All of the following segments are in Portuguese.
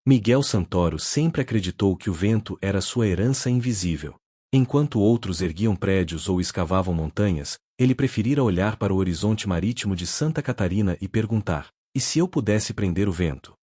Miguel Santoro sempre acreditou que o vento era sua herança invisível. Enquanto outros erguiam prédios ou escavavam montanhas, ele preferira olhar para o horizonte marítimo de Santa Catarina e perguntar: e se eu pudesse prender o vento?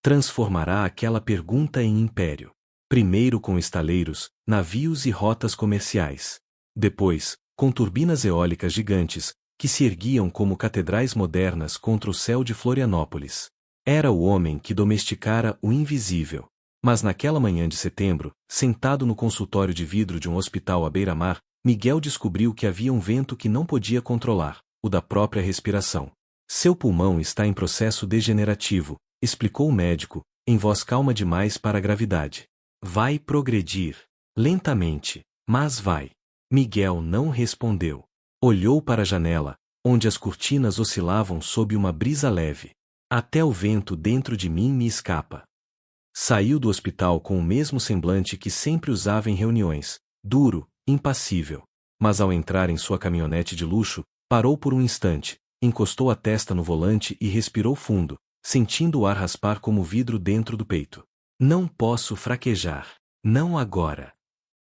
Transformará aquela pergunta em império. Primeiro com estaleiros, navios e rotas comerciais. Depois, com turbinas eólicas gigantes, que se erguiam como catedrais modernas contra o céu de Florianópolis. Era o homem que domesticara o invisível. Mas naquela manhã de setembro, sentado no consultório de vidro de um hospital à beira-mar, Miguel descobriu que havia um vento que não podia controlar, o da própria respiração. Seu pulmão está em processo degenerativo, explicou o médico, em voz calma demais para a gravidade. Vai progredir. Lentamente, mas vai. Miguel não respondeu. Olhou para a janela, onde as cortinas oscilavam sob uma brisa leve. Até o vento dentro de mim me escapa. Saiu do hospital com o mesmo semblante que sempre usava em reuniões, duro, impassível. Mas ao entrar em sua caminhonete de luxo, parou por um instante, encostou a testa no volante e respirou fundo, sentindo o ar raspar como vidro dentro do peito. Não posso fraquejar. Não agora.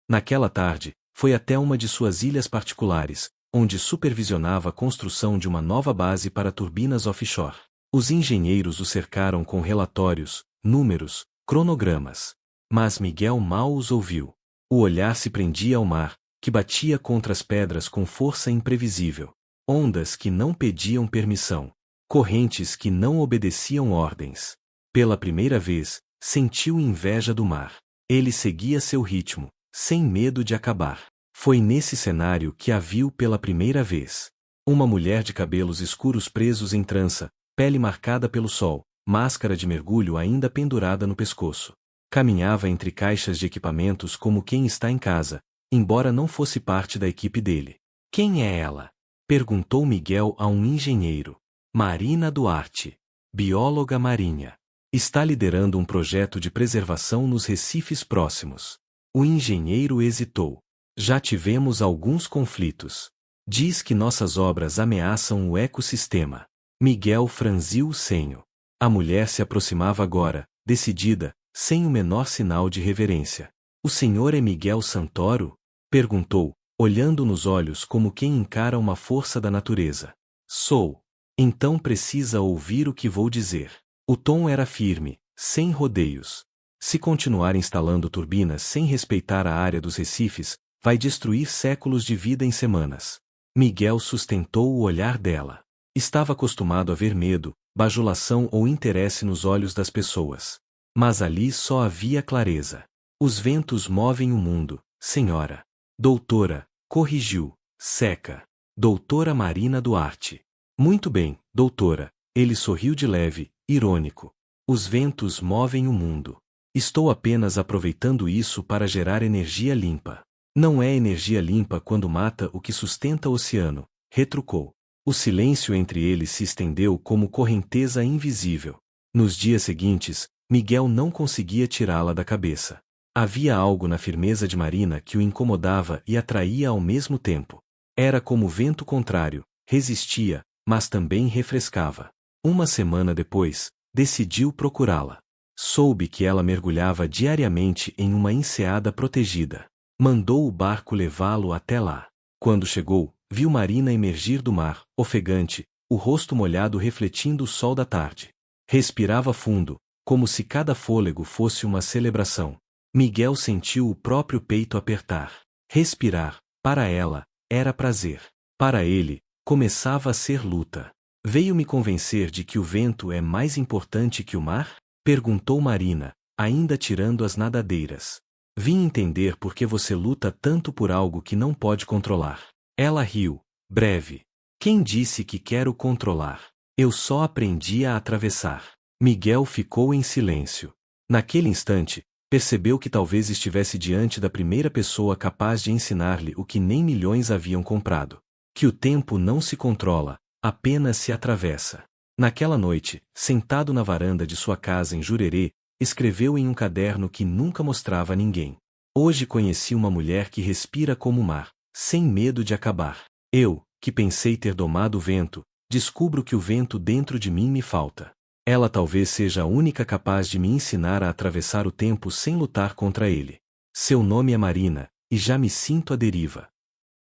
Naquela tarde, foi até uma de suas ilhas particulares, onde supervisionava a construção de uma nova base para turbinas offshore. Os engenheiros o cercaram com relatórios, números, cronogramas. Mas Miguel mal os ouviu. O olhar se prendia ao mar, que batia contra as pedras com força imprevisível. Ondas que não pediam permissão. Correntes que não obedeciam ordens. Pela primeira vez, sentiu inveja do mar. Ele seguia seu ritmo, sem medo de acabar. Foi nesse cenário que a viu pela primeira vez. Uma mulher de cabelos escuros presos em trança, pele marcada pelo sol, máscara de mergulho ainda pendurada no pescoço. Caminhava entre caixas de equipamentos como quem está em casa, embora não fosse parte da equipe dele. Quem é ela? Perguntou Miguel a um engenheiro. Marina Duarte. Bióloga marinha. Está liderando um projeto de preservação nos recifes próximos. O engenheiro hesitou. Já tivemos alguns conflitos. Diz que nossas obras ameaçam o ecossistema. Miguel franziu o senho. A mulher se aproximava agora, decidida, sem o menor sinal de reverência. O senhor é Miguel Santoro? Perguntou, olhando nos olhos como quem encara uma força da natureza. Sou. Então precisa ouvir o que vou dizer. O tom era firme, sem rodeios. Se continuar instalando turbinas sem respeitar a área dos recifes, vai destruir séculos de vida em semanas. Miguel sustentou o olhar dela. Estava acostumado a ver medo, bajulação ou interesse nos olhos das pessoas. Mas ali só havia clareza. Os ventos movem o mundo, senhora. Doutora, corrigiu, seca. Doutora Marina Duarte. Muito bem, doutora. Ele sorriu de leve, irônico. Os ventos movem o mundo. Estou apenas aproveitando isso para gerar energia limpa. Não é energia limpa quando mata o que sustenta o oceano, retrucou. O silêncio entre eles se estendeu como correnteza invisível. Nos dias seguintes, Miguel não conseguia tirá-la da cabeça. Havia algo na firmeza de Marina que o incomodava e atraía ao mesmo tempo. Era como vento contrário, resistia, mas também refrescava. Uma semana depois, decidiu procurá-la. Soube que ela mergulhava diariamente em uma enseada protegida. Mandou o barco levá-lo até lá. Quando chegou, viu Marina emergir do mar, ofegante, o rosto molhado refletindo o sol da tarde. Respirava fundo, como se cada fôlego fosse uma celebração. Miguel sentiu o próprio peito apertar. Respirar, para ela, era prazer. Para ele, começava a ser luta. Veio me convencer de que o vento é mais importante que o mar? Perguntou Marina, ainda tirando as nadadeiras. Vim entender por que você luta tanto por algo que não pode controlar. Ela riu, breve. Quem disse que quero controlar? Eu só aprendi a atravessar. Miguel ficou em silêncio. Naquele instante, percebeu que talvez estivesse diante da primeira pessoa capaz de ensinar-lhe o que nem milhões haviam comprado. Que o tempo não se controla, apenas se atravessa. Naquela noite, sentado na varanda de sua casa em Jurerê, escreveu em um caderno que nunca mostrava a ninguém. Hoje conheci uma mulher que respira como o mar, sem medo de acabar. Eu, que pensei ter domado o vento, descubro que o vento dentro de mim me falta. Ela talvez seja a única capaz de me ensinar a atravessar o tempo sem lutar contra ele. Seu nome é Marina, e já me sinto à deriva.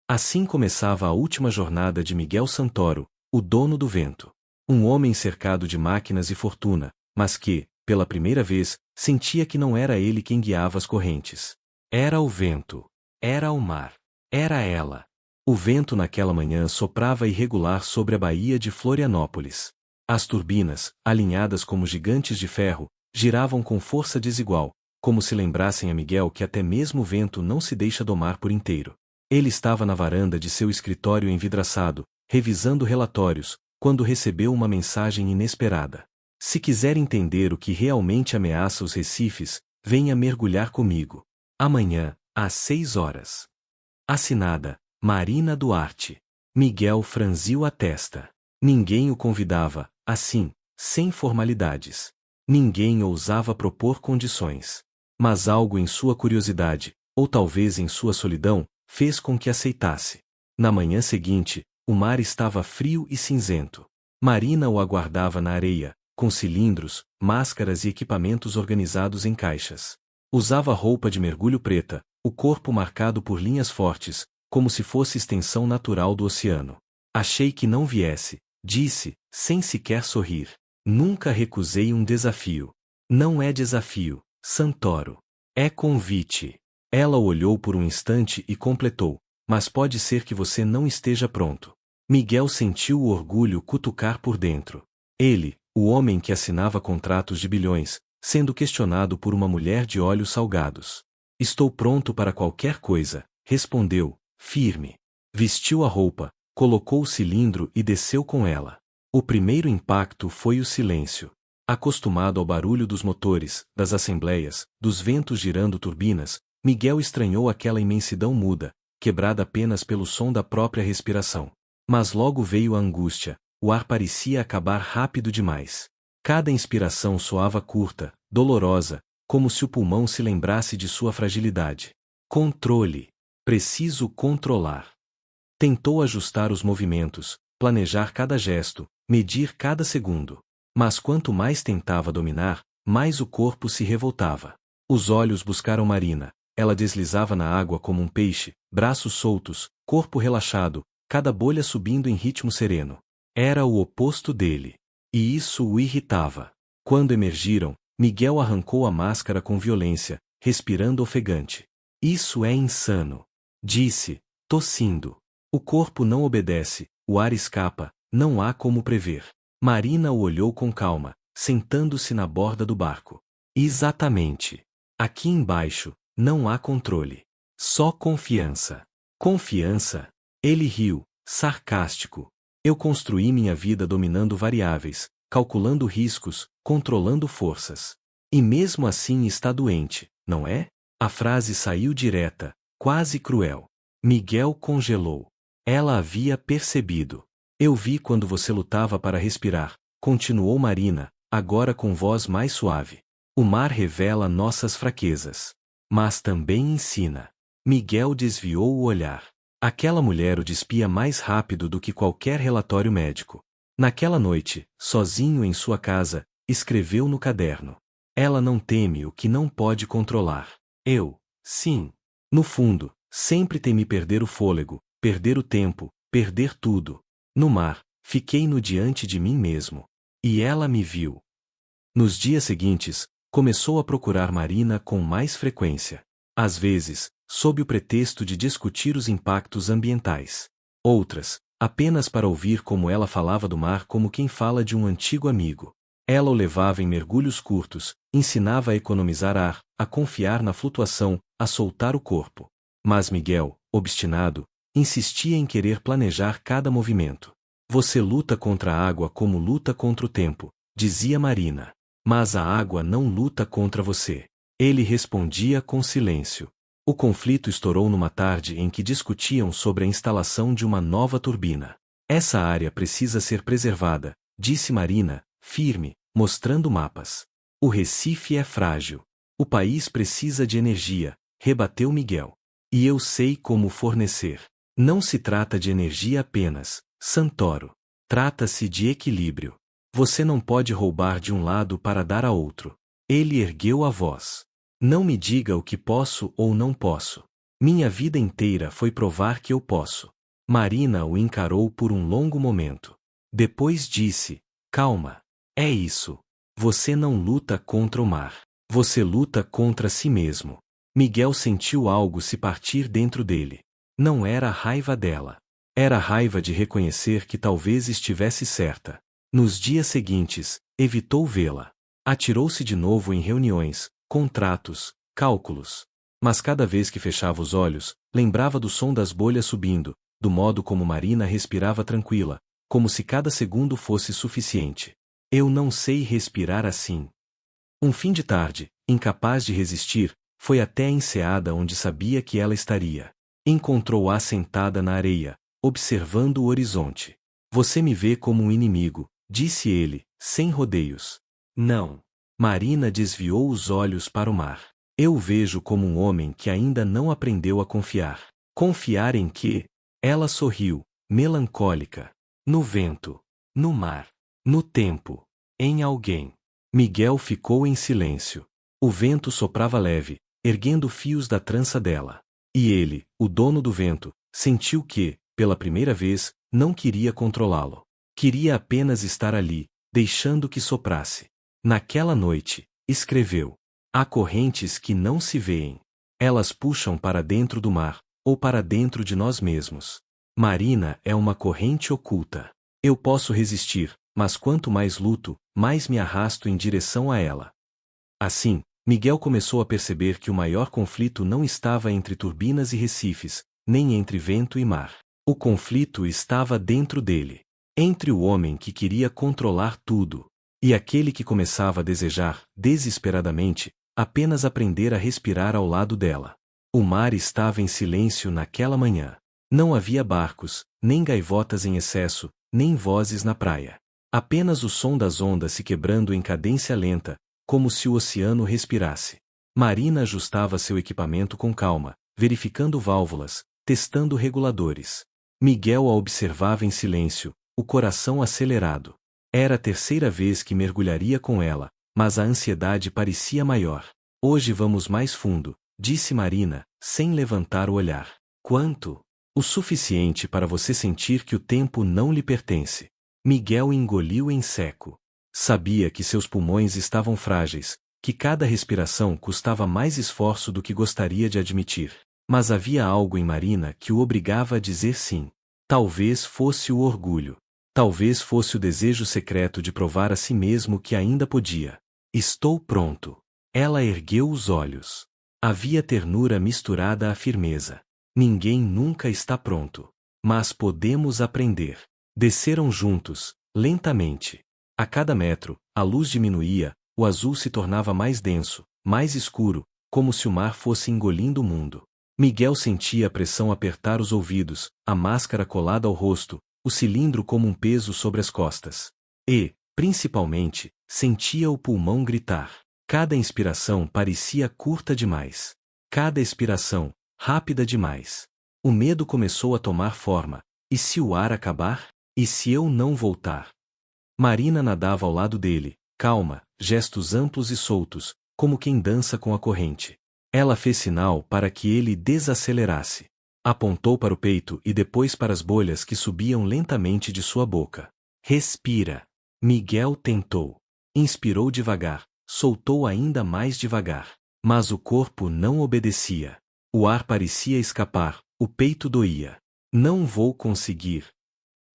Assim começava a última jornada de Miguel Santoro, o dono do vento. Um homem cercado de máquinas e fortuna, mas que, pela primeira vez, sentia que não era ele quem guiava as correntes. Era o vento. Era o mar. Era ela. O vento naquela manhã soprava irregular sobre a baía de Florianópolis. As turbinas, alinhadas como gigantes de ferro, giravam com força desigual, como se lembrassem a Miguel que até mesmo o vento não se deixa domar por inteiro. Ele estava na varanda de seu escritório envidraçado, revisando relatórios, quando recebeu uma mensagem inesperada. Se quiser entender o que realmente ameaça os recifes, venha mergulhar comigo. Amanhã, às 6 horas. Assinada, Marina Duarte. Miguel franziu a testa. Ninguém o convidava, assim, sem formalidades. Ninguém ousava propor condições. Mas algo em sua curiosidade, ou talvez em sua solidão, fez com que aceitasse. Na manhã seguinte, o mar estava frio e cinzento. Marina o aguardava na areia, com cilindros, máscaras e equipamentos organizados em caixas. Usava roupa de mergulho preta, o corpo marcado por linhas fortes, como se fosse extensão natural do oceano. Achei que não viesse, disse, sem sequer sorrir. Nunca recusei um desafio. Não é desafio, Santoro. É convite. Ela olhou por um instante e completou, mas pode ser que você não esteja pronto. Miguel sentiu o orgulho cutucar por dentro. Ele, o homem que assinava contratos de bilhões, sendo questionado por uma mulher de olhos salgados. Estou pronto para qualquer coisa, respondeu, firme. Vestiu a roupa, colocou o cilindro e desceu com ela. O primeiro impacto foi o silêncio. Acostumado ao barulho dos motores, das assembleias, dos ventos girando turbinas, Miguel estranhou aquela imensidão muda, quebrada apenas pelo som da própria respiração. Mas logo veio a angústia, o ar parecia acabar rápido demais. Cada inspiração soava curta, dolorosa, como se o pulmão se lembrasse de sua fragilidade. Controle. Preciso controlar. Tentou ajustar os movimentos, planejar cada gesto, medir cada segundo. Mas quanto mais tentava dominar, mais o corpo se revoltava. Os olhos buscaram Marina. Ela deslizava na água como um peixe, braços soltos, corpo relaxado, cada bolha subindo em ritmo sereno. Era o oposto dele. E isso o irritava. Quando emergiram, Miguel arrancou a máscara com violência, respirando ofegante. Isso é insano. Disse, tossindo. O corpo não obedece, o ar escapa, não há como prever. Marina o olhou com calma, sentando-se na borda do barco. Exatamente. Aqui embaixo, não há controle. Só confiança. Confiança? Ele riu, sarcástico. Eu construí minha vida dominando variáveis, calculando riscos, controlando forças. E mesmo assim está doente, não é? A frase saiu direta, quase cruel. Miguel congelou. Ela havia percebido. Eu vi quando você lutava para respirar, continuou Marina, agora com voz mais suave. O mar revela nossas fraquezas. Mas também ensina. Miguel desviou o olhar. Aquela mulher o despia mais rápido do que qualquer relatório médico. Naquela noite, sozinho em sua casa, escreveu no caderno. Ela não teme o que não pode controlar. Eu, sim. No fundo, sempre temi perder o fôlego, perder o tempo, perder tudo. No mar, fiquei-no diante de mim mesmo. E ela me viu. Nos dias seguintes, começou a procurar Marina com mais frequência. Às vezes, sob o pretexto de discutir os impactos ambientais. Outras, apenas para ouvir como ela falava do mar como quem fala de um antigo amigo. Ela o levava em mergulhos curtos, ensinava a economizar ar, a confiar na flutuação, a soltar o corpo. Mas Miguel, obstinado, insistia em querer planejar cada movimento. Você luta contra a água como luta contra o tempo, dizia Marina. Mas a água não luta contra você. Ele respondia com silêncio. O conflito estourou numa tarde em que discutiam sobre a instalação de uma nova turbina. Essa área precisa ser preservada, disse Marina, firme, mostrando mapas. O Recife é frágil. O país precisa de energia, rebateu Miguel. E eu sei como fornecer. Não se trata de energia apenas, Santoro. Trata-se de equilíbrio. Você não pode roubar de um lado para dar a outro. Ele ergueu a voz. Não me diga o que posso ou não posso. Minha vida inteira foi provar que eu posso. Marina o encarou por um longo momento. Depois disse: calma. É isso. Você não luta contra o mar. Você luta contra si mesmo. Miguel sentiu algo se partir dentro dele. Não era a raiva dela. Era a raiva de reconhecer que talvez estivesse certa. Nos dias seguintes, evitou vê-la. Atirou-se de novo em reuniões, contratos, cálculos. Mas cada vez que fechava os olhos, lembrava do som das bolhas subindo, do modo como Marina respirava tranquila, como se cada segundo fosse suficiente. Eu não sei respirar assim. Um fim de tarde, incapaz de resistir, foi até a enseada onde sabia que ela estaria. Encontrou-a sentada na areia, observando o horizonte. Você me vê como um inimigo, disse ele, sem rodeios. Não. Marina desviou os olhos para o mar. Eu o vejo como um homem que ainda não aprendeu a confiar. Confiar em quê? Ela sorriu, melancólica. No vento. No mar. No tempo. Em alguém. Miguel ficou em silêncio. O vento soprava leve, erguendo fios da trança dela. E ele, o dono do vento, sentiu que, pela primeira vez, não queria controlá-lo. Queria apenas estar ali, deixando que soprasse. Naquela noite, escreveu: há correntes que não se veem. Elas puxam para dentro do mar, ou para dentro de nós mesmos. Marina é uma corrente oculta. Eu posso resistir, mas quanto mais luto, mais me arrasto em direção a ela. Assim, Miguel começou a perceber que o maior conflito não estava entre turbinas e recifes, nem entre vento e mar. O conflito estava dentro dele. Entre o homem que queria controlar tudo, e aquele que começava a desejar, desesperadamente, apenas aprender a respirar ao lado dela. O mar estava em silêncio naquela manhã. Não havia barcos, nem gaivotas em excesso, nem vozes na praia. Apenas o som das ondas se quebrando em cadência lenta, como se o oceano respirasse. Marina ajustava seu equipamento com calma, verificando válvulas, testando reguladores. Miguel a observava em silêncio, o coração acelerado. Era a terceira vez que mergulharia com ela, mas a ansiedade parecia maior. Hoje vamos mais fundo, disse Marina, sem levantar o olhar. Quanto? O suficiente para você sentir que o tempo não lhe pertence. Miguel engoliu em seco. Sabia que seus pulmões estavam frágeis, que cada respiração custava mais esforço do que gostaria de admitir. Mas havia algo em Marina que o obrigava a dizer sim. Talvez fosse o orgulho. Talvez fosse o desejo secreto de provar a si mesmo que ainda podia. Estou pronto. Ela ergueu os olhos. Havia ternura misturada à firmeza. Ninguém nunca está pronto. Mas podemos aprender. Desceram juntos, lentamente. A cada metro, a luz diminuía, o azul se tornava mais denso, mais escuro, como se o mar fosse engolindo o mundo. Miguel sentia a pressão apertar os ouvidos, a máscara colada ao rosto, o cilindro como um peso sobre as costas. E, principalmente, sentia o pulmão gritar. Cada inspiração parecia curta demais. Cada expiração, rápida demais. O medo começou a tomar forma. E se o ar acabar? E se eu não voltar? Marina nadava ao lado dele, calma, gestos amplos e soltos, como quem dança com a corrente. Ela fez sinal para que ele desacelerasse. Apontou para o peito e depois para as bolhas que subiam lentamente de sua boca. Respira. Miguel tentou. Inspirou devagar, soltou ainda mais devagar. Mas o corpo não obedecia. O ar parecia escapar, o peito doía. Não vou conseguir.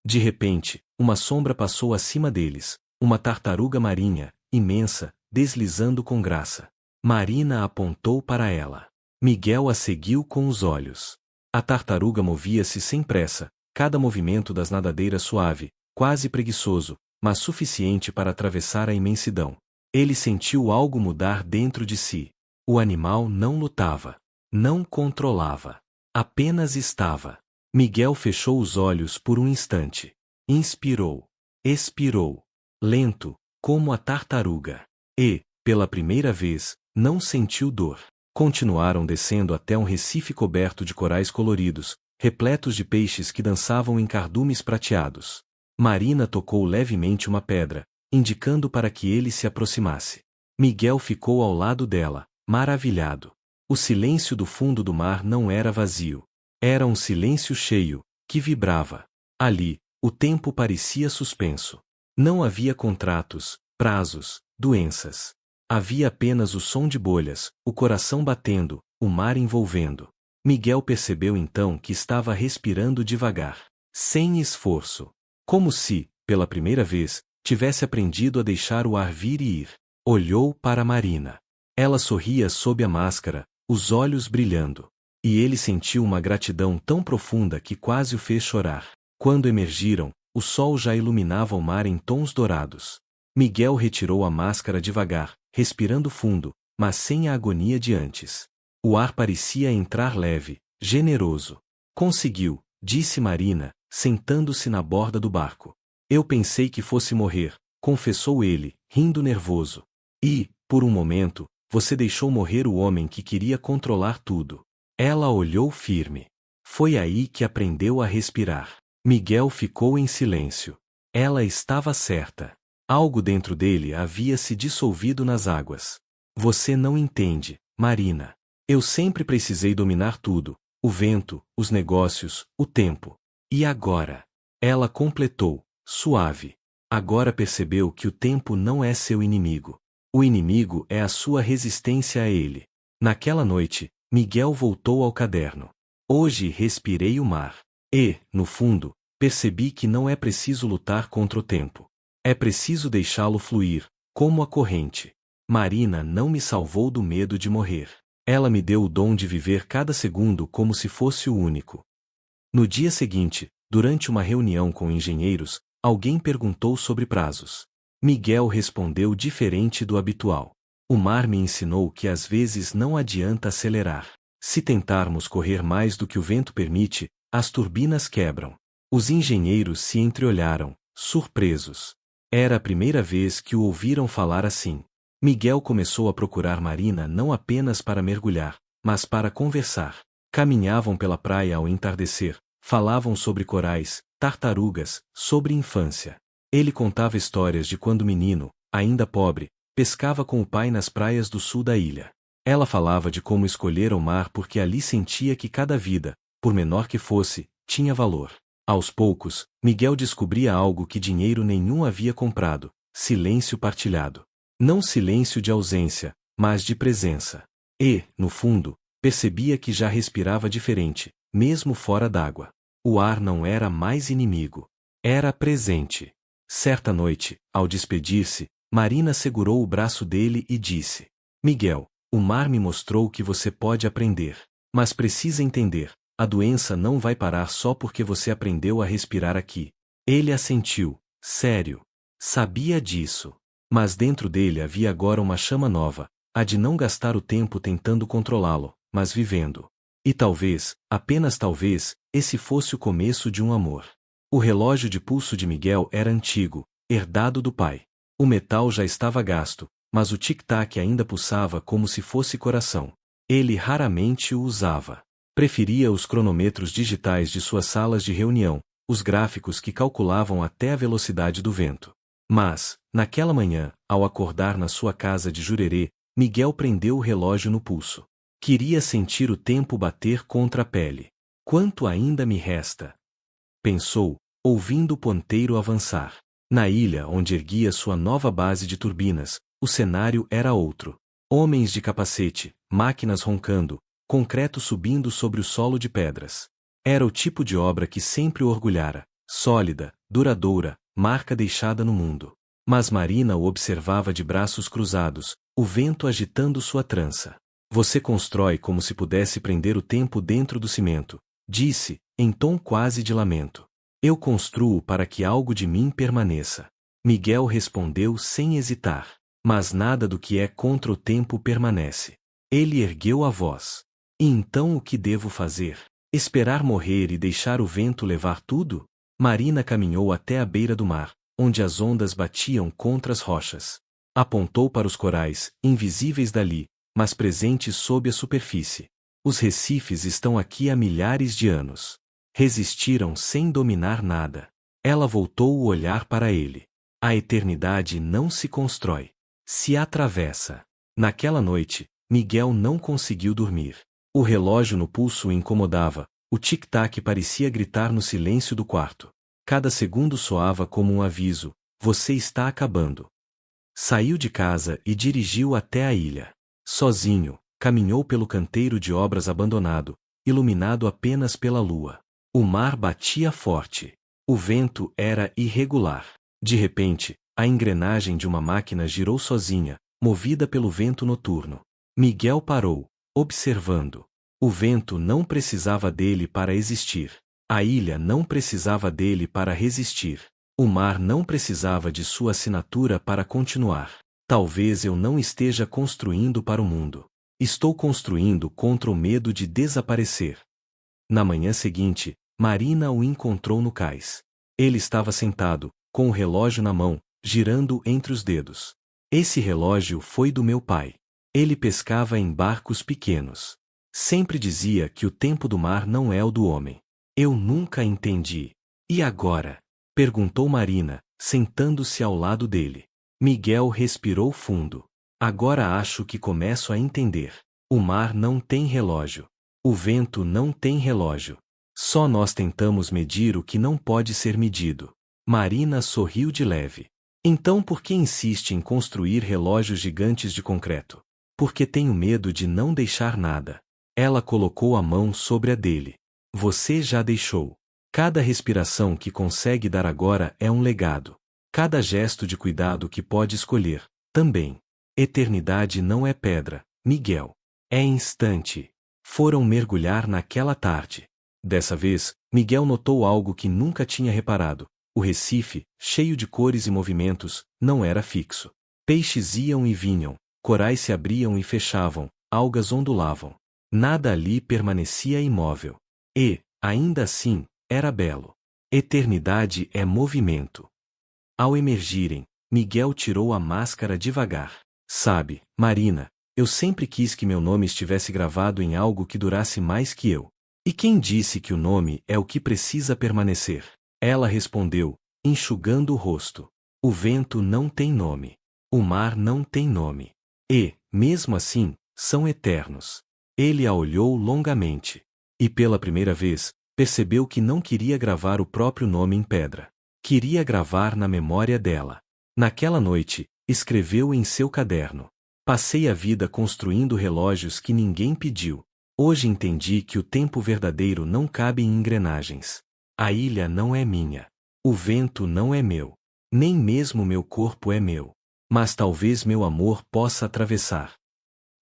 De repente, uma sombra passou acima deles, uma tartaruga marinha, imensa, deslizando com graça. Marina apontou para ela. Miguel a seguiu com os olhos. A tartaruga movia-se sem pressa, cada movimento das nadadeiras suave, quase preguiçoso, mas suficiente para atravessar a imensidão. Ele sentiu algo mudar dentro de si. O animal não lutava. Não controlava. Apenas estava. Miguel fechou os olhos por um instante. Inspirou. Expirou. Lento, como a tartaruga. E, pela primeira vez, não sentiu dor. Continuaram descendo até um recife coberto de corais coloridos, repletos de peixes que dançavam em cardumes prateados. Marina tocou levemente uma pedra, indicando para que ele se aproximasse. Miguel ficou ao lado dela, maravilhado. O silêncio do fundo do mar não era vazio. Era um silêncio cheio, que vibrava. Ali, o tempo parecia suspenso. Não havia contratos, prazos, doenças. Havia apenas o som de bolhas, o coração batendo, o mar envolvendo. Miguel percebeu então que estava respirando devagar, sem esforço. Como se, pela primeira vez, tivesse aprendido a deixar o ar vir e ir. Olhou para Marina. Ela sorria sob a máscara, os olhos brilhando. E ele sentiu uma gratidão tão profunda que quase o fez chorar. Quando emergiram, o sol já iluminava o mar em tons dourados. Miguel retirou a máscara devagar, respirando fundo, mas sem a agonia de antes. O ar parecia entrar leve, generoso. Conseguiu, disse Marina, sentando-se na borda do barco. Eu pensei que fosse morrer, confessou ele, rindo nervoso. E, por um momento, você deixou morrer o homem que queria controlar tudo. Ela olhou firme. Foi aí que aprendeu a respirar. Miguel ficou em silêncio. Ela estava certa. Algo dentro dele havia se dissolvido nas águas. Você não entende, Marina. Eu sempre precisei dominar tudo, o vento, os negócios, o tempo. E agora? Ela completou, suave. Agora percebeu que o tempo não é seu inimigo. O inimigo é a sua resistência a ele. Naquela noite, Miguel voltou ao caderno. Hoje respirei o mar. E, no fundo, percebi que não é preciso lutar contra o tempo. É preciso deixá-lo fluir, como a corrente. Marina não me salvou do medo de morrer. Ela me deu o dom de viver cada segundo como se fosse o único. No dia seguinte, durante uma reunião com engenheiros, alguém perguntou sobre prazos. Miguel respondeu diferente do habitual. O mar me ensinou que às vezes não adianta acelerar. Se tentarmos correr mais do que o vento permite, as turbinas quebram. Os engenheiros se entreolharam, surpresos. Era a primeira vez que o ouviram falar assim. Miguel começou a procurar Marina não apenas para mergulhar, mas para conversar. Caminhavam pela praia ao entardecer, falavam sobre corais, tartarugas, sobre infância. Ele contava histórias de quando menino, ainda pobre, pescava com o pai nas praias do sul da ilha. Ela falava de como escolhera o mar porque ali sentia que cada vida, por menor que fosse, tinha valor. Aos poucos, Miguel descobria algo que dinheiro nenhum havia comprado: silêncio partilhado. Não silêncio de ausência, mas de presença. E, no fundo, percebia que já respirava diferente, mesmo fora d'água. O ar não era mais inimigo. Era presente. Certa noite, ao despedir-se, Marina segurou o braço dele e disse: Miguel, o mar me mostrou que você pode aprender. Mas precisa entender, a doença não vai parar só porque você aprendeu a respirar aqui. Ele assentiu. Sério. Sabia disso. Mas dentro dele havia agora uma chama nova, a de não gastar o tempo tentando controlá-lo, mas vivendo. E talvez, apenas talvez, esse fosse o começo de um amor. O relógio de pulso de Miguel era antigo, herdado do pai. O metal já estava gasto, mas o tic-tac ainda pulsava como se fosse coração. Ele raramente o usava. Preferia os cronômetros digitais de suas salas de reunião, os gráficos que calculavam até a velocidade do vento. Mas, naquela manhã, ao acordar na sua casa de Jurerê, Miguel prendeu o relógio no pulso. Queria sentir o tempo bater contra a pele. Quanto ainda me resta? Pensou, ouvindo o ponteiro avançar. Na ilha onde erguia sua nova base de turbinas, o cenário era outro. Homens de capacete, máquinas roncando, concreto subindo sobre o solo de pedras. Era o tipo de obra que sempre o orgulhara, sólida, duradoura, marca deixada no mundo. Mas Marina o observava de braços cruzados, o vento agitando sua trança. Você constrói como se pudesse prender o tempo dentro do cimento, disse, em tom quase de lamento. Eu construo para que algo de mim permaneça. Miguel respondeu sem hesitar. Mas nada do que é contra o tempo permanece. Ele ergueu a voz. E então o que devo fazer? Esperar morrer e deixar o vento levar tudo? Marina caminhou até a beira do mar, onde as ondas batiam contra as rochas. Apontou para os corais, invisíveis dali, mas presentes sob a superfície. Os recifes estão aqui há milhares de anos. Resistiram sem dominar nada. Ela voltou o olhar para ele. A eternidade não se constrói. Se atravessa. Naquela noite, Miguel não conseguiu dormir. O relógio no pulso o incomodava, o tic-tac parecia gritar no silêncio do quarto. Cada segundo soava como um aviso: você está acabando. Saiu de casa e dirigiu até a ilha. Sozinho, caminhou pelo canteiro de obras abandonado, iluminado apenas pela lua. O mar batia forte. O vento era irregular. De repente, a engrenagem de uma máquina girou sozinha, movida pelo vento noturno. Miguel parou, observando. O vento não precisava dele para existir. A ilha não precisava dele para resistir. O mar não precisava de sua assinatura para continuar. Talvez eu não esteja construindo para o mundo. Estou construindo contra o medo de desaparecer. Na manhã seguinte, Marina o encontrou no cais. Ele estava sentado, com o relógio na mão, girando entre os dedos. Esse relógio foi do meu pai. Ele pescava em barcos pequenos. Sempre dizia que o tempo do mar não é o do homem. Eu nunca entendi. E agora? Perguntou Marina, sentando-se ao lado dele. Miguel respirou fundo. Agora acho que começo a entender. O mar não tem relógio. O vento não tem relógio. Só nós tentamos medir o que não pode ser medido. Marina sorriu de leve. Então por que insiste em construir relógios gigantes de concreto? Porque tenho medo de não deixar nada. Ela colocou a mão sobre a dele. Você já deixou. Cada respiração que consegue dar agora é um legado. Cada gesto de cuidado que pode escolher, também. Eternidade não é pedra, Miguel. É instante. Foram mergulhar naquela tarde. Dessa vez, Miguel notou algo que nunca tinha reparado. O Recife, cheio de cores e movimentos, não era fixo. Peixes iam e vinham, corais se abriam e fechavam, algas ondulavam. Nada ali permanecia imóvel. E, ainda assim, era belo. Eternidade é movimento. Ao emergirem, Miguel tirou a máscara devagar. Sabe, Marina, eu sempre quis que meu nome estivesse gravado em algo que durasse mais que eu. E quem disse que o nome é o que precisa permanecer? Ela respondeu, enxugando o rosto. O vento não tem nome. O mar não tem nome. E, mesmo assim, são eternos. Ele a olhou longamente. E pela primeira vez, percebeu que não queria gravar o próprio nome em pedra. Queria gravar na memória dela. Naquela noite, escreveu em seu caderno. Passei a vida construindo relógios que ninguém pediu. Hoje entendi que o tempo verdadeiro não cabe em engrenagens. A ilha não é minha. O vento não é meu. Nem mesmo meu corpo é meu. Mas talvez meu amor possa atravessar.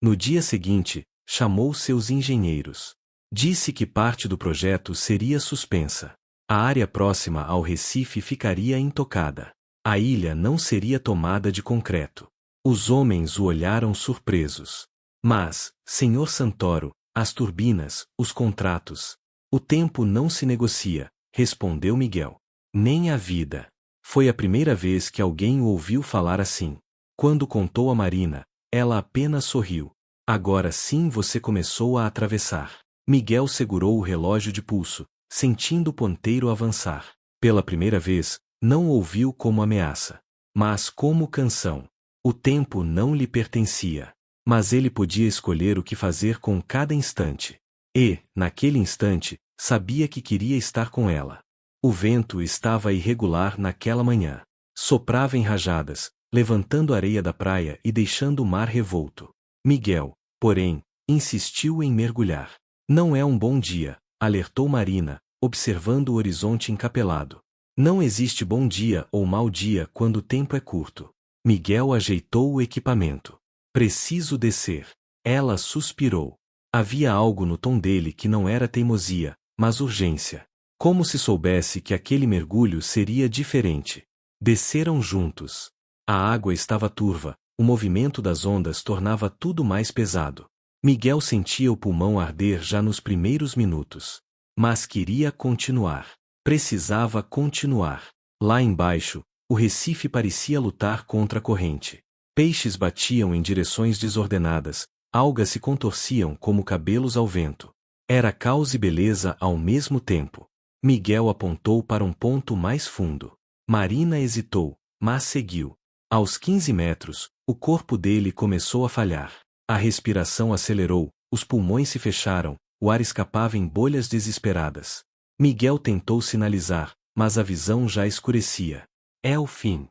No dia seguinte, chamou seus engenheiros. Disse que parte do projeto seria suspensa. A área próxima ao Recife ficaria intocada. A ilha não seria tomada de concreto. Os homens o olharam surpresos. Mas, Senhor Santoro, as turbinas, os contratos. O tempo não se negocia, respondeu Miguel. Nem a vida. Foi a primeira vez que alguém o ouviu falar assim. Quando contou a Marina, ela apenas sorriu. Agora sim você começou a atravessar. Miguel segurou o relógio de pulso, sentindo o ponteiro avançar. Pela primeira vez, não ouviu como ameaça, mas como canção. O tempo não lhe pertencia, mas ele podia escolher o que fazer com cada instante. E, naquele instante, sabia que queria estar com ela. O vento estava irregular naquela manhã. Soprava em rajadas, levantando a areia da praia e deixando o mar revolto. Miguel, porém, insistiu em mergulhar. Não é um bom dia, alertou Marina, observando o horizonte encapelado. Não existe bom dia ou mau dia quando o tempo é curto. Miguel ajeitou o equipamento. Preciso descer. Ela suspirou. Havia algo no tom dele que não era teimosia, mas urgência. Como se soubesse que aquele mergulho seria diferente. Desceram juntos. A água estava turva, o movimento das ondas tornava tudo mais pesado. Miguel sentia o pulmão arder já nos primeiros minutos. Mas queria continuar. Precisava continuar. Lá embaixo, o Recife parecia lutar contra a corrente. Peixes batiam em direções desordenadas, algas se contorciam como cabelos ao vento. Era caos e beleza ao mesmo tempo. Miguel apontou para um ponto mais fundo. Marina hesitou, mas seguiu. Aos 15 metros, o corpo dele começou a falhar. A respiração acelerou, os pulmões se fecharam, o ar escapava em bolhas desesperadas. Miguel tentou sinalizar, mas a visão já escurecia. É o fim.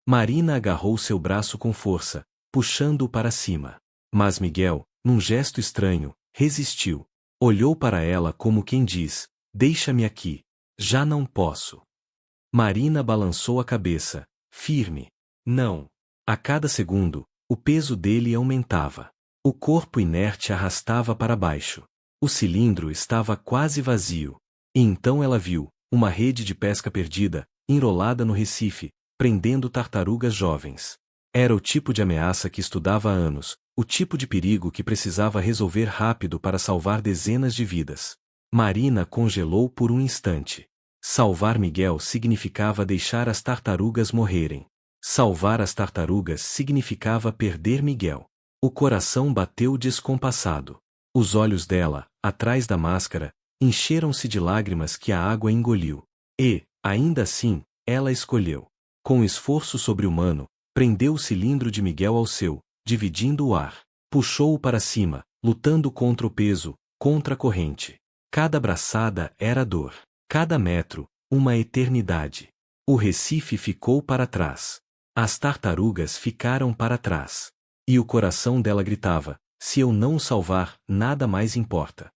Marina agarrou seu braço com força, puxando-o para cima. Mas Miguel, num gesto estranho, resistiu. Olhou para ela como quem diz: deixa-me aqui. Já não posso. Marina balançou a cabeça, firme. Não. A cada segundo, o peso dele aumentava. O corpo inerte arrastava para baixo. O cilindro estava quase vazio. E então ela viu uma rede de pesca perdida, enrolada no Recife, prendendo tartarugas jovens. Era o tipo de ameaça que estudava há anos, o tipo de perigo que precisava resolver rápido para salvar dezenas de vidas. Marina congelou por um instante. Salvar Miguel significava deixar as tartarugas morrerem. Salvar as tartarugas significava perder Miguel. O coração bateu descompassado. Os olhos dela, atrás da máscara, encheram-se de lágrimas que a água engoliu. E, ainda assim, ela escolheu. Com esforço sobre-humano, prendeu o cilindro de Miguel ao seu, dividindo o ar. Puxou-o para cima, lutando contra o peso, contra a corrente. Cada braçada era dor. Cada metro, uma eternidade. O Recife ficou para trás. As tartarugas ficaram para trás. E o coração dela gritava: se eu não o salvar, nada mais importa.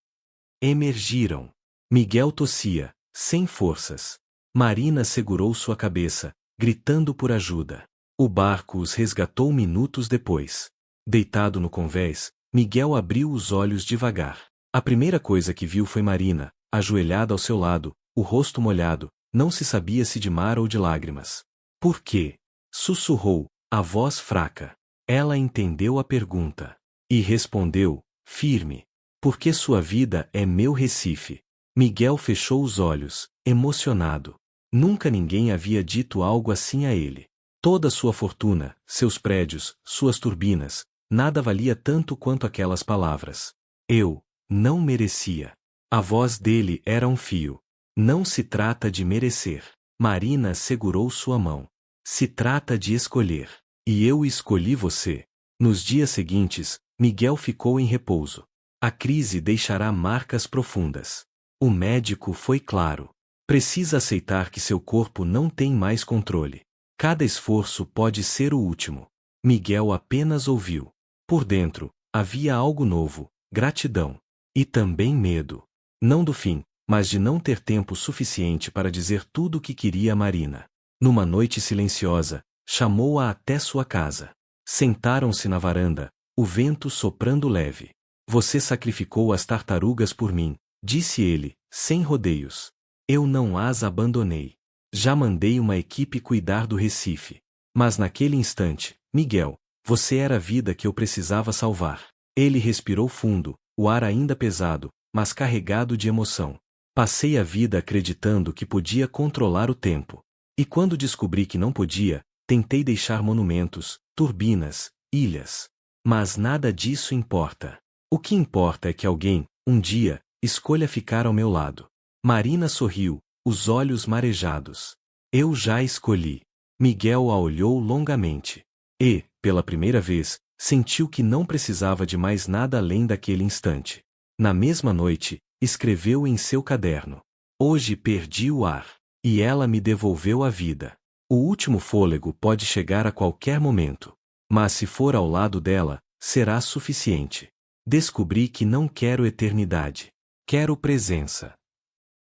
Emergiram. Miguel tossia, sem forças. Marina segurou sua cabeça, gritando por ajuda. O barco os resgatou minutos depois. Deitado no convés, Miguel abriu os olhos devagar. A primeira coisa que viu foi Marina, ajoelhada ao seu lado, o rosto molhado, não se sabia se de mar ou de lágrimas. Por quê? Sussurrou, a voz fraca. Ela entendeu a pergunta. E respondeu, firme. Porque sua vida é meu Recife. Miguel fechou os olhos, emocionado. Nunca ninguém havia dito algo assim a ele. Toda sua fortuna, seus prédios, suas turbinas, nada valia tanto quanto aquelas palavras. Eu não merecia. A voz dele era um fio. Não se trata de merecer. Marina segurou sua mão. Se trata de escolher. E eu escolhi você. Nos dias seguintes, Miguel ficou em repouso. A crise deixará marcas profundas. O médico foi claro. Precisa aceitar que seu corpo não tem mais controle. Cada esforço pode ser o último. Miguel apenas ouviu. Por dentro, havia algo novo, gratidão. E também medo. Não do fim, mas de não ter tempo suficiente para dizer tudo o que queria a Marina. Numa noite silenciosa, chamou-a até sua casa. Sentaram-se na varanda, o vento soprando leve. Você sacrificou as tartarugas por mim, disse ele, sem rodeios. Eu não as abandonei. Já mandei uma equipe cuidar do Recife. Mas naquele instante, Miguel, você era a vida que eu precisava salvar. Ele respirou fundo, o ar ainda pesado, mas carregado de emoção. Passei a vida acreditando que podia controlar o tempo. E quando descobri que não podia, tentei deixar monumentos, turbinas, ilhas. Mas nada disso importa. O que importa é que alguém, um dia, escolha ficar ao meu lado. Marina sorriu, os olhos marejados. Eu já escolhi. Miguel a olhou longamente. E, pela primeira vez, sentiu que não precisava de mais nada além daquele instante. Na mesma noite, escreveu em seu caderno: hoje perdi o ar. E ela me devolveu a vida. O último fôlego pode chegar a qualquer momento. Mas se for ao lado dela, será suficiente. Descobri que não quero eternidade. Quero presença.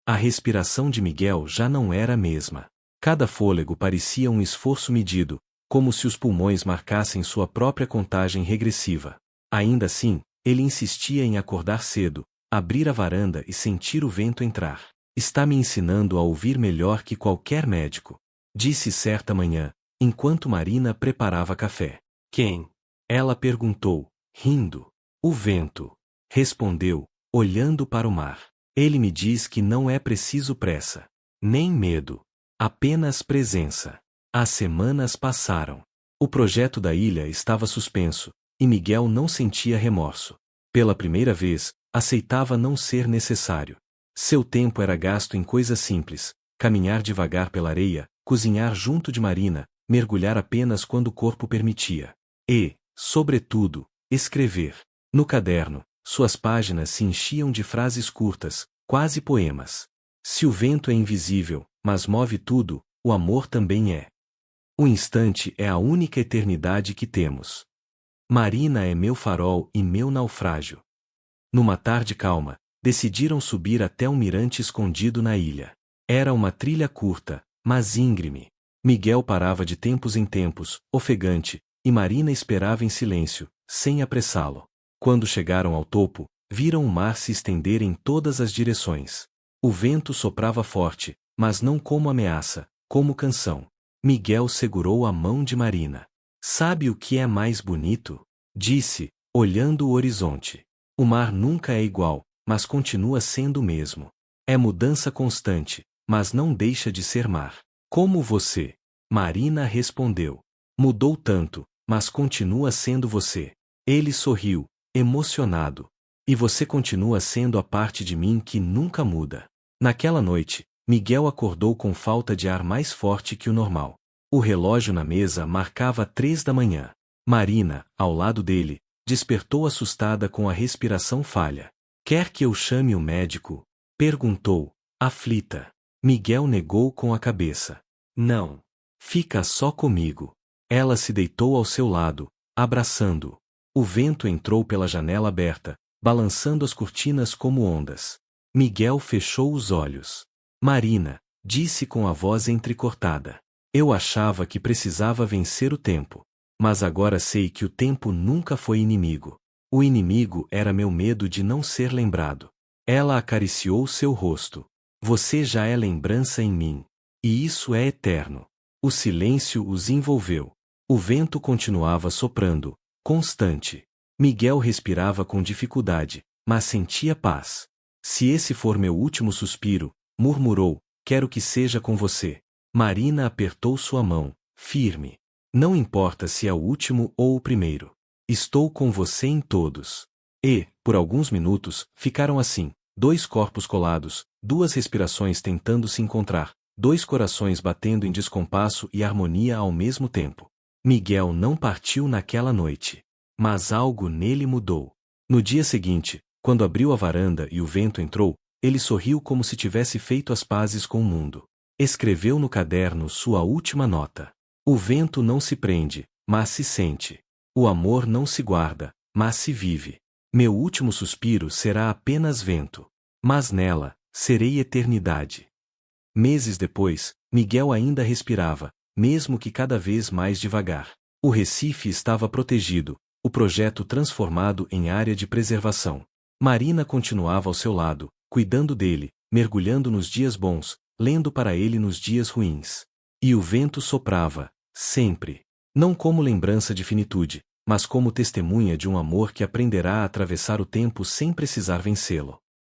A respiração de Miguel já não era a mesma. Cada fôlego parecia um esforço medido, como se os pulmões marcassem sua própria contagem regressiva. Ainda assim, ele insistia em acordar cedo, abrir a varanda e sentir o vento entrar. Está me ensinando a ouvir melhor que qualquer médico, disse certa manhã, enquanto Marina preparava café. Quem? Ela perguntou, rindo. O vento. Respondeu, olhando para o mar. Ele me diz que não é preciso pressa, nem medo, apenas presença. As semanas passaram. O projeto da ilha estava suspenso, e Miguel não sentia remorso. Pela primeira vez, aceitava não ser necessário. Seu tempo era gasto em coisas simples: caminhar devagar pela areia, cozinhar junto de Marina, mergulhar apenas quando o corpo permitia. E, sobretudo, escrever. No caderno, suas páginas se enchiam de frases curtas, quase poemas. Se o vento é invisível, mas move tudo, o amor também é. O instante é a única eternidade que temos. Marina é meu farol e meu naufrágio. Numa tarde calma, decidiram subir até um mirante escondido na ilha. Era uma trilha curta, mas íngreme. Miguel parava de tempos em tempos, ofegante, e Marina esperava em silêncio, sem apressá-lo. Quando chegaram ao topo, viram o mar se estender em todas as direções. O vento soprava forte, mas não como ameaça, como canção. Miguel segurou a mão de Marina. Sabe o que é mais bonito? Disse, olhando o horizonte. O mar nunca é igual, mas continua sendo o mesmo. É mudança constante, mas não deixa de ser mar. Como você? Marina respondeu. Mudou tanto, mas continua sendo você. Ele sorriu, emocionado. E você continua sendo a parte de mim que nunca muda. Naquela noite, Miguel acordou com falta de ar mais forte que o normal. O relógio na mesa marcava 3 da manhã. Marina, ao lado dele, despertou assustada com a respiração falha. Quer que eu chame o médico? Perguntou, aflita. Miguel negou com a cabeça. Não. Fica só comigo. Ela se deitou ao seu lado, abraçando-o. O vento entrou pela janela aberta, balançando as cortinas como ondas. Miguel fechou os olhos. Marina, disse com a voz entrecortada. Eu achava que precisava vencer o tempo. Mas agora sei que o tempo nunca foi inimigo. O inimigo era meu medo de não ser lembrado. Ela acariciou seu rosto. Você já é lembrança em mim. E isso é eterno. O silêncio os envolveu. O vento continuava soprando, constante. Miguel respirava com dificuldade, mas sentia paz. Se esse for meu último suspiro, murmurou, quero que seja com você. Marina apertou sua mão, firme. Não importa se é o último ou o primeiro. Estou com você em todos. E, por alguns minutos, ficaram assim, 2 corpos colados, 2 respirações tentando se encontrar, 2 corações batendo em descompasso e harmonia ao mesmo tempo. Miguel não partiu naquela noite. Mas algo nele mudou. No dia seguinte, quando abriu a varanda e o vento entrou, ele sorriu como se tivesse feito as pazes com o mundo. Escreveu no caderno sua última nota. O vento não se prende, mas se sente. O amor não se guarda, mas se vive. Meu último suspiro será apenas vento. Mas nela, serei eternidade. Meses depois, Miguel ainda respirava, mesmo que cada vez mais devagar. O Recife estava protegido, o projeto transformado em área de preservação. Marina continuava ao seu lado, cuidando dele, mergulhando nos dias bons, lendo para ele nos dias ruins. E o vento soprava, sempre. Não como lembrança de finitude, mas como testemunha de um amor que aprenderá a atravessar o tempo sem precisar vencê-lo.